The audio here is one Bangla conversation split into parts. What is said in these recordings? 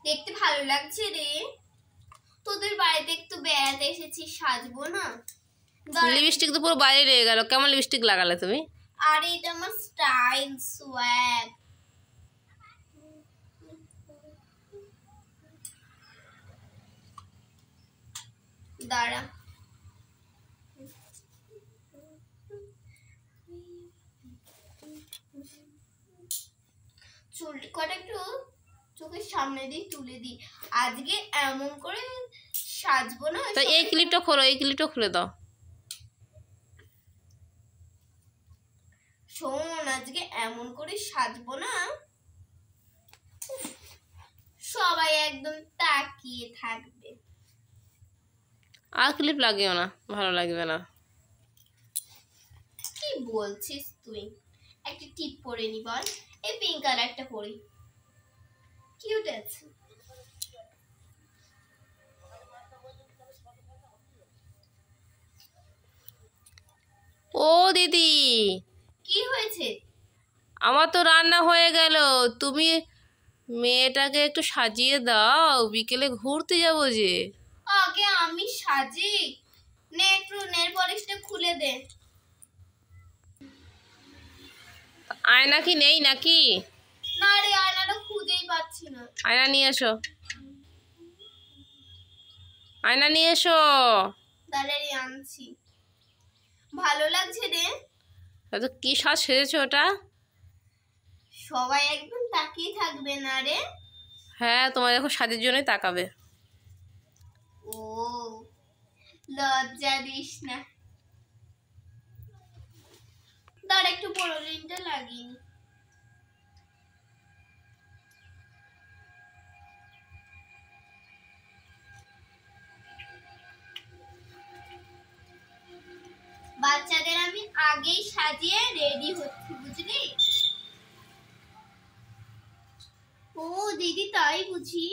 দেখতে ভালো লাগছে রে। তোদের বাড়িতে একটু বেড়াতে এসেছি, সাজবো না? লিপস্টিক তো পুরো বাইরে লেগে গেল। কেমন লিপস্টিক লাগালে তুমি? আরে এটা আমার স্টাইল, সোয়াগ। দাঁড়া, চুল কটা একটু চোখের সামনে দিয়ে তুলে দি। আজকে এমন করে সাজবো না। তো এই ক্লিপটা খোলো, এই ক্লিপটা খুলে দাও। শোন, আজকে এমন করে সাজবো না, সবাই একদম তাকিয়ে থাকবে। আর ক্লিপ লাগিও না, ভালো লাগবে না। কি বলছিস তুই? একটা টিপ পরে নি বল। এই পিঙ্ক কালারটা পরি, কিউট আছে। ও দিদি, কি হয়েছে? আমার তো রান্না হয়ে গেল। তুমি মেয়েটাকে একটু সাজিয়ে দাও, বিকেলে ঘুরতে যাবো যে। আগে আমি সাজি। নে একটু নেল পলিশটা খুলে দে। আয়না কি নেই নাকি? না রে, আয়নাটা খুঁজেই পাচ্ছি না। আয়না নিয়ে এসো, আয়না নিয়ে এসো। দাঁড়াই আনছি। ভালো লাগছে রে। তো কি সাজ সেজেছো ওটা? সবাই একদম তাকিয়ে থাকবে না রে? হ্যাঁ, তোমার এখন সাজের জন্যই তাকাবে। ও, লজ্জা দিস না। দাঁড়া একটু পরলিনটা লাগিয়ে নি। বাচ্চাদের আমি আগেই সাজিয়ে রেডি হচ্ছি, বুঝলি? ও দিদি, তাই বুঝি?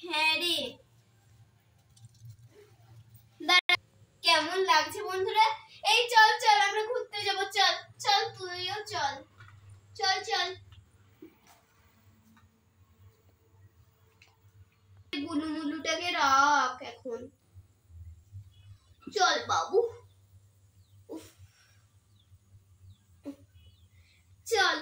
হ্যাঁ রে। দাঁড়া, কেমন লাগছে বন্ধুরা? এই চল চল, আমরা ঘুরতে যাব। চল চল, তুইও চল। চল চল। গুলুমুলুটাকে রাখ এখন। চল বাবু। উফ, চল।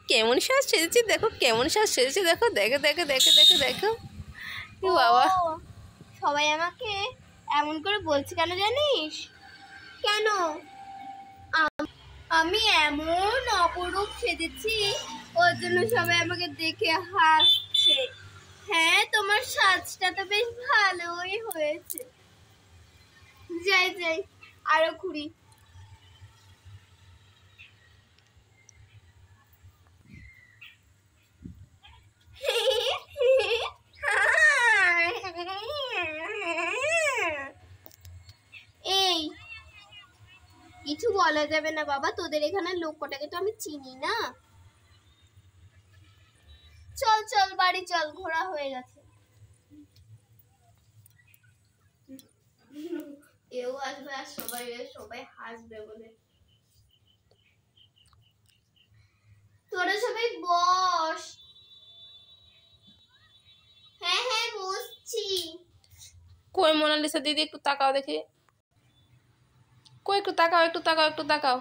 কেমন সাজ সেজেছে দেখো, কেমন সাজ সেজেছে দেখো, দেখো দেখো দেখো দেখো দেখো। বাবা, সবাই আমাকে এমন করে বলছে কেন জানিস? কেন? আমি এমন অপরূপ সেজেছি, ওর জন্য সবাই আমাকে দেখে হাসছে। হ্যাঁ, তোমার সাজটা তো বেশ ভালোই হয়েছে। যাই যাই, আরো ঘুরি। এই, কিছু বলা যাবে না বাবা, তোদের এখানে লোক কটাকে তো আমি চিনি না। চল চল বাড়ি চল, ঘোরা হয়ে গেছে। এও আসবে আর সবাই সবাই হাসবে বলে। তোরা সবাই বস। হ্যাঁ হ্যাঁ, বসছি। কই মোনালিসা দিদি, একটু তাকাও দেখি। কই, একটু তাকাও, একটু তাকাও, একটু তাকাও।